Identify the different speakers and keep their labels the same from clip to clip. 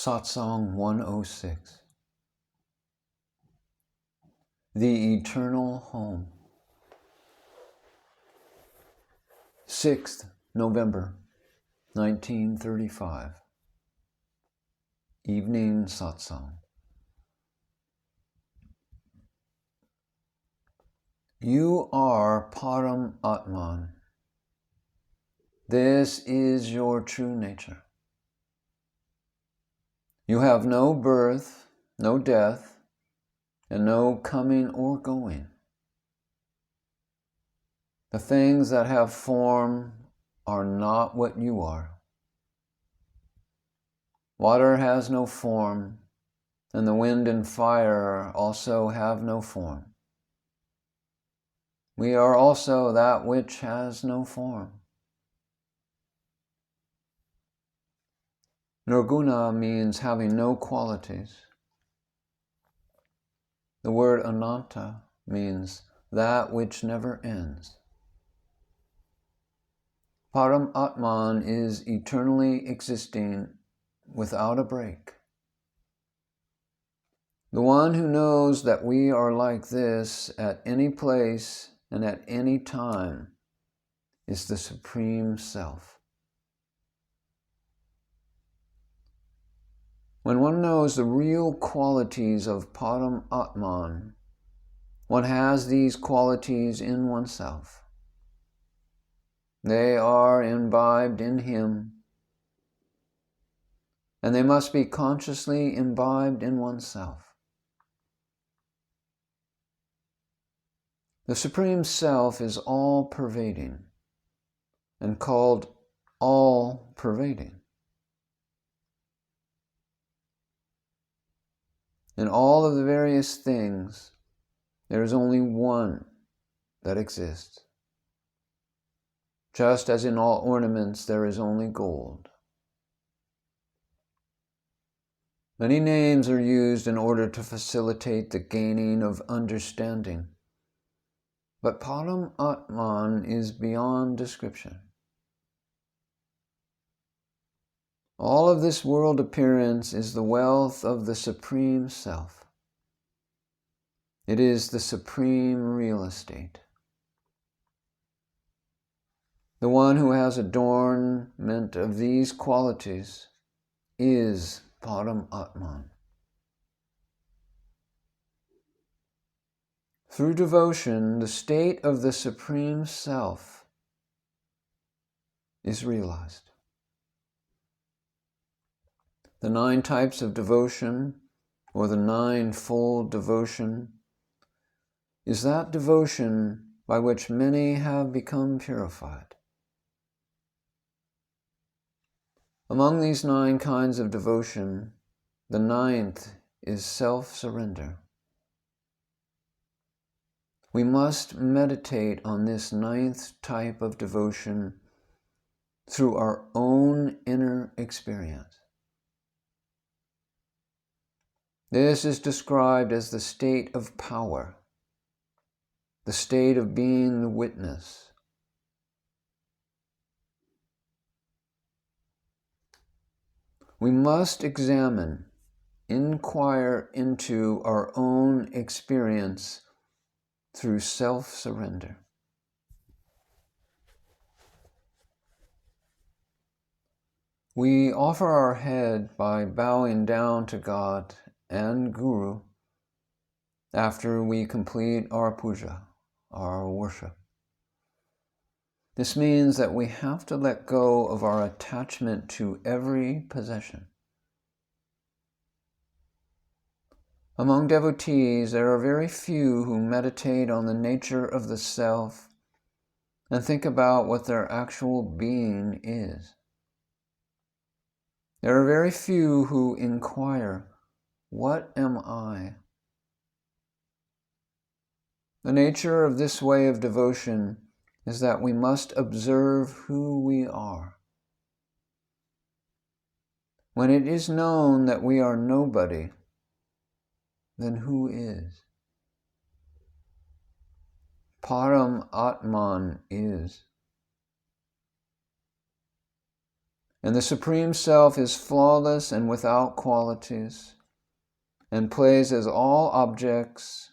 Speaker 1: Satsang-106. The Eternal Home. 6th November, 1935. Evening Satsang. You are Param Atman. This is your true nature. You have no birth, no death, and no coming or going. The things that have form are not what you are. Water has no form, and the wind and fire also have no form. We are also that which has no form. Nirguna means having no qualities. The word ananta means that which never ends. Param Atman is eternally existing without a break. The one who knows that we are like this at any place and at any time is the Supreme Self. When one knows the real qualities of Param Atman, one has these qualities in oneself. They are imbibed in him, and they must be consciously imbibed in oneself. The Supreme Self is all-pervading and called all-pervading. In all of the various things, there is only one that exists. Just as in all ornaments, there is only gold. Many names are used in order to facilitate the gaining of understanding, but Param Atman is beyond description. All of this world appearance is the wealth of the Supreme Self. It is the supreme real estate. The one who has adornment of these qualities is Param Atman. Through devotion, the state of the Supreme Self is realized. The 9 types of devotion, or the 9-fold devotion, is that devotion by which many have become purified. Among these 9 kinds of devotion, the 9th is self-surrender. We must meditate on this 9th type of devotion through our own inner experience. This is described as the state of power, the state of being the witness. We must examine, inquire into our own experience through self-surrender. We offer our head by bowing down to God and Guru after we complete our puja, our worship. This means that we have to let go of our attachment to every possession. Among devotees, there are very few who meditate on the nature of the self and think about what their actual being is. There are very few who inquire, what am I? The nature of this way of devotion is that we must observe who we are. When it is known that we are nobody, then who is? Param Atman is. And the Supreme Self is flawless and without qualities, and plays as all objects.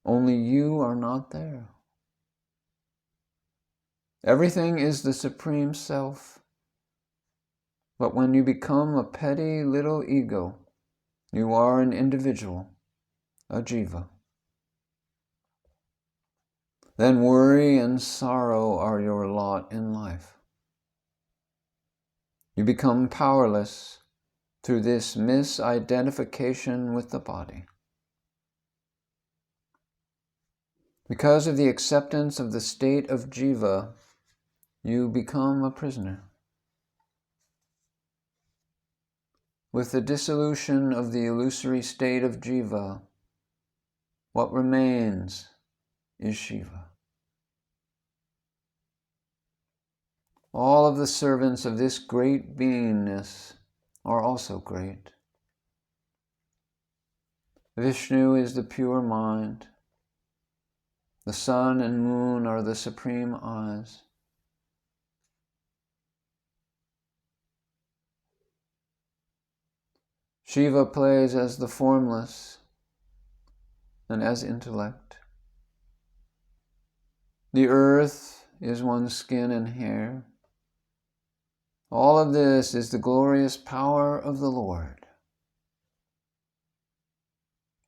Speaker 1: Only you are not there. Everything is the Supreme Self. But when you become a petty little ego, you are an individual, a jiva. Then worry and sorrow are your lot in life. You become powerless through this misidentification with the body. Because of the acceptance of the state of jiva, you become a prisoner. With the dissolution of the illusory state of jiva, what remains is Shiva. All of the servants of this great beingness are also great. Vishnu is the pure mind. The sun and moon are the supreme eyes. Shiva plays as the formless and as intellect. The earth is one's skin and hair. All of this is the glorious power of the Lord.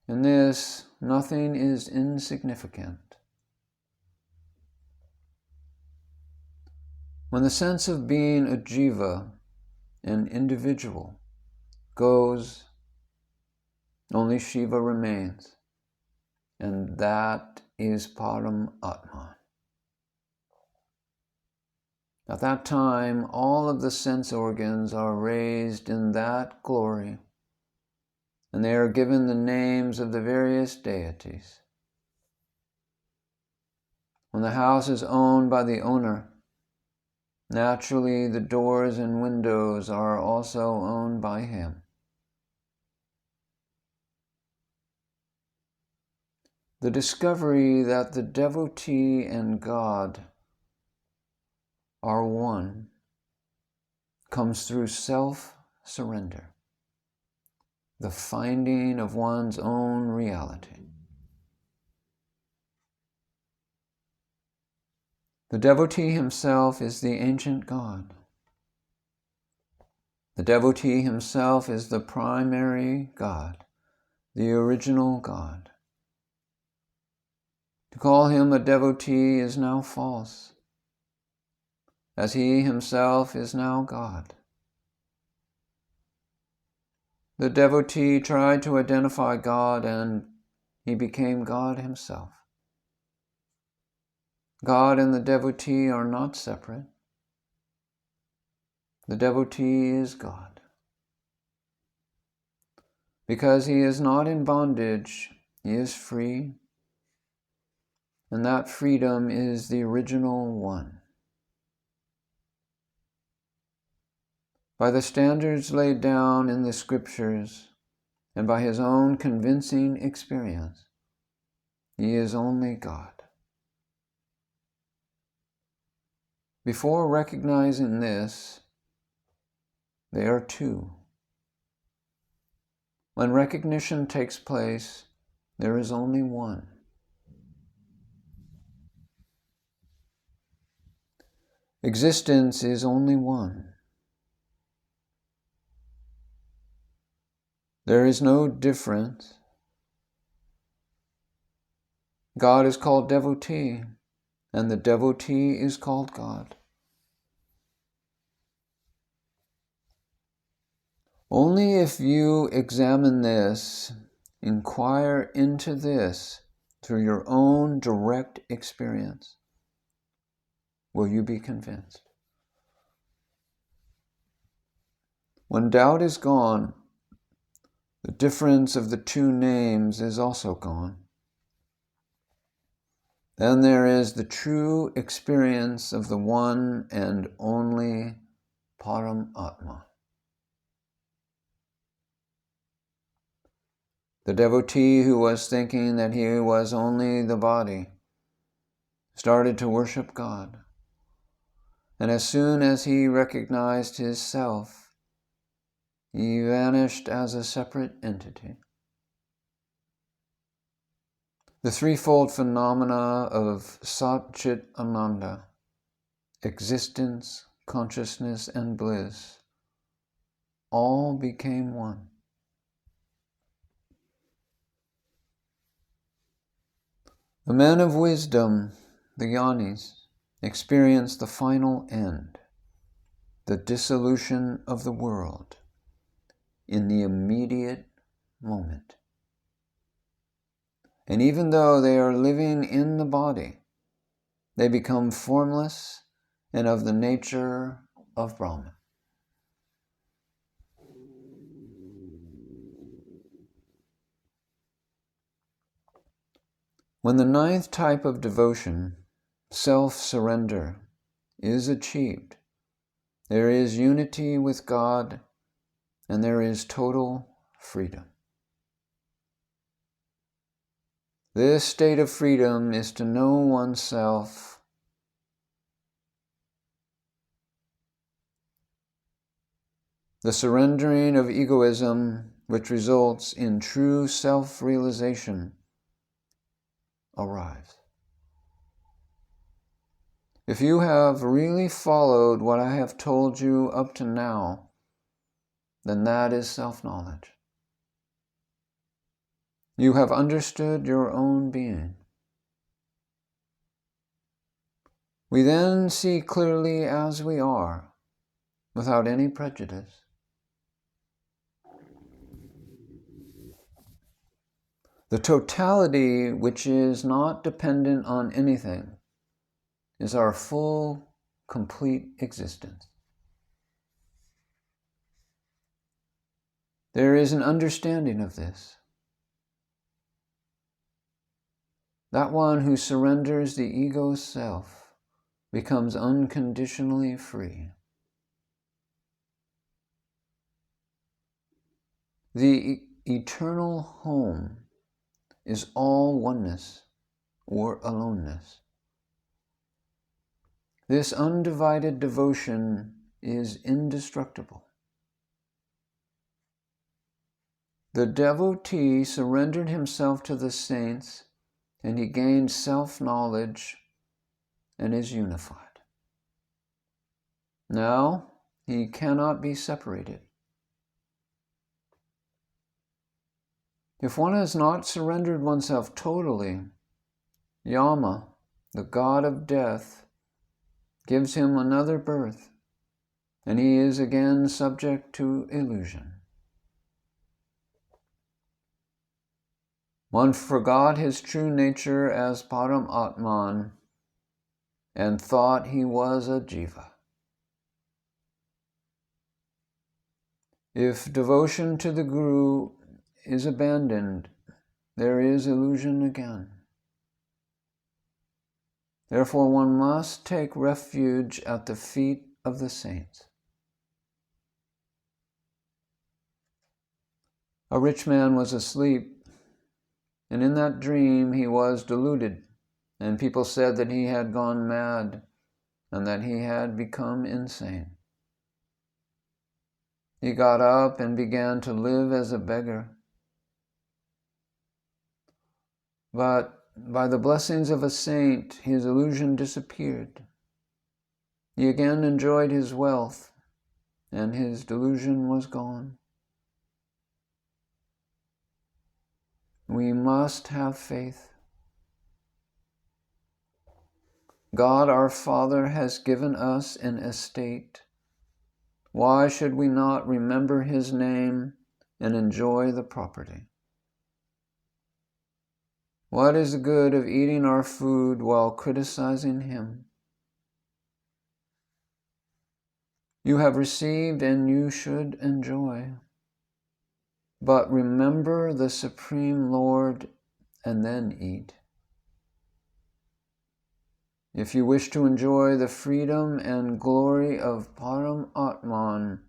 Speaker 1: In this, nothing is insignificant. When the sense of being a jiva, an individual, goes, only Shiva remains, and that is Param Atman. At that time, all of the sense organs are raised in that glory, and they are given the names of the various deities. When the house is owned by the owner, naturally the doors and windows are also owned by him. The discovery that the devotee and God are one comes through self-surrender, the finding of one's own reality. The devotee himself is the ancient God. The devotee himself is the primary God, the original God. To call him a devotee is now false, as he himself is now God. The devotee tried to identify God, and he became God himself. God and the devotee are not separate. The devotee is God. Because he is not in bondage, he is free, and that freedom is the original one. By the standards laid down in the scriptures, and by his own convincing experience, he is only God. Before recognizing this, they are two. When recognition takes place, there is only one. Existence is only one. There is no difference. God is called devotee, and the devotee is called God. Only if you examine this, inquire into this through your own direct experience, will you be convinced. When doubt is gone, the difference of the two names is also gone. Then there is the true experience of the one and only Param Atman. The devotee who was thinking that he was only the body started to worship God, And as soon as he recognized his self, he vanished as a separate entity. The threefold phenomena of Sat Chit Ananda, existence, consciousness, and bliss, all became one. The men of wisdom, the Jnanis, experience the final end, the dissolution of the world, in the immediate moment. And even though they are living in the body, they become formless and of the nature of Brahman. When the ninth type of devotion, self-surrender, is achieved, there is unity with God and there is total freedom. This state of freedom is to know oneself the surrendering of egoism, which results in true self-realization, arrives. If you have really followed what I have told you up to now, then that is self-knowledge. You have understood your own being. We then see clearly as we are, without any prejudice. The totality, which is not dependent on anything, is our full, complete existence. There is an understanding of this. That one who surrenders the ego self becomes unconditionally free. The eternal home is all oneness or aloneness. This undivided devotion is indestructible. The devotee surrendered himself to the saints, and he gained self-knowledge and is unified. Now he cannot be separated. If one has not surrendered oneself totally, Yama, the god of death, gives him another birth, and he is again subject to illusion. One forgot his true nature as Param Atman and thought he was a jiva. If devotion to the Guru is abandoned, there is illusion again. Therefore, one must take refuge at the feet of the saints. A rich man was asleep, and in that dream he was deluded, and people said that he had gone mad and that he had become insane. He got up and began to live as a beggar. But by the blessings of a saint, his illusion disappeared. He again enjoyed his wealth, and his delusion was gone. We must have faith. God our Father has given us an estate. Why should we not remember his name and enjoy the property? What is the good of eating our food while criticizing him? You have received and you should enjoy. But remember the Supreme Lord and then eat. If you wish to enjoy the freedom and glory of Param Atman,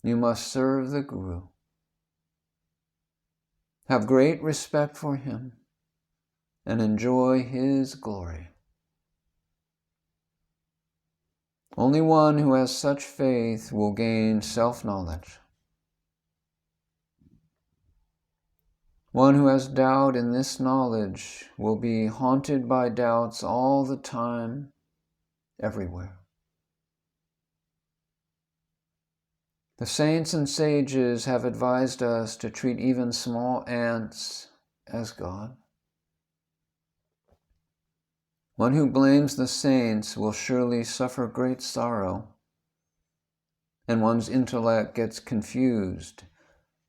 Speaker 1: you must serve the Guru. Have great respect for him and enjoy his glory. Only one who has such faith will gain self-knowledge. One who has doubt in this knowledge will be haunted by doubts all the time, everywhere. The saints and sages have advised us to treat even small ants as God. One who blames the saints will surely suffer great sorrow, and one's intellect gets confused,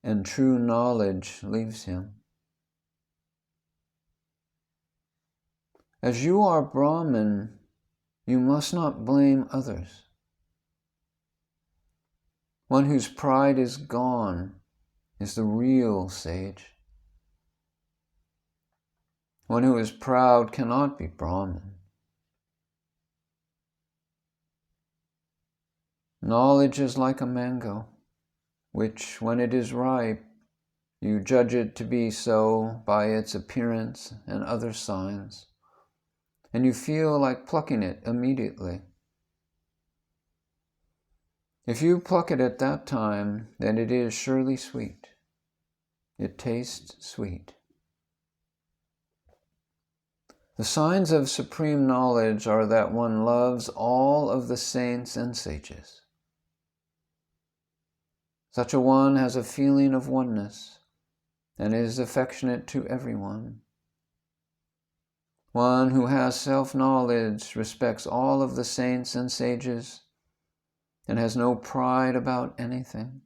Speaker 1: and true knowledge leaves him. As you are Brahman, you must not blame others. One whose pride is gone is the real sage. One who is proud cannot be Brahman. Knowledge is like a mango, which, when it is ripe, you judge it to be so by its appearance and other signs, and you feel like plucking it immediately. If you pluck it at that time, then it is surely sweet. It tastes sweet. The signs of supreme knowledge are that one loves all of the saints and sages. Such a one has a feeling of oneness and is affectionate to everyone. One who has self-knowledge respects all of the saints and sages and has no pride about anything.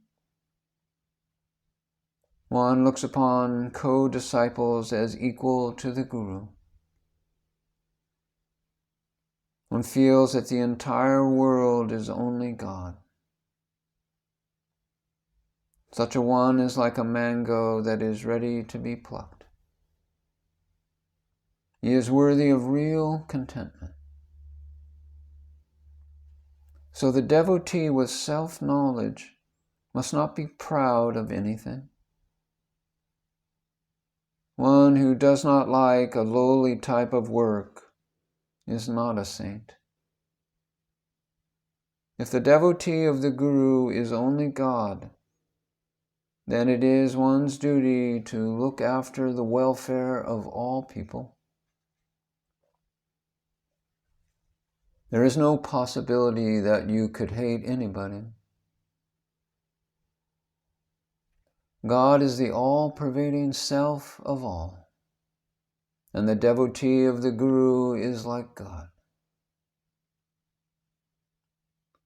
Speaker 1: One looks upon co-disciples as equal to the Guru. One feels that the entire world is only God. Such a one is like a mango that is ready to be plucked. He is worthy of real contentment. So the devotee with self-knowledge must not be proud of anything. One who does not like a lowly type of work is not a saint. If the devotee of the Guru is only God, then it is one's duty to look after the welfare of all people. There is no possibility that you could hate anybody. God is the all-pervading self of all, and the devotee of the Guru is like God.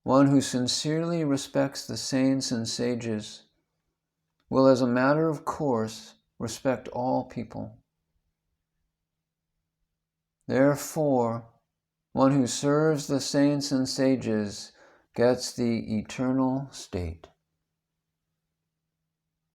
Speaker 1: One who sincerely respects the saints and sages will, as a matter of course, respect all people. Therefore, one who serves the saints and sages gets the eternal state.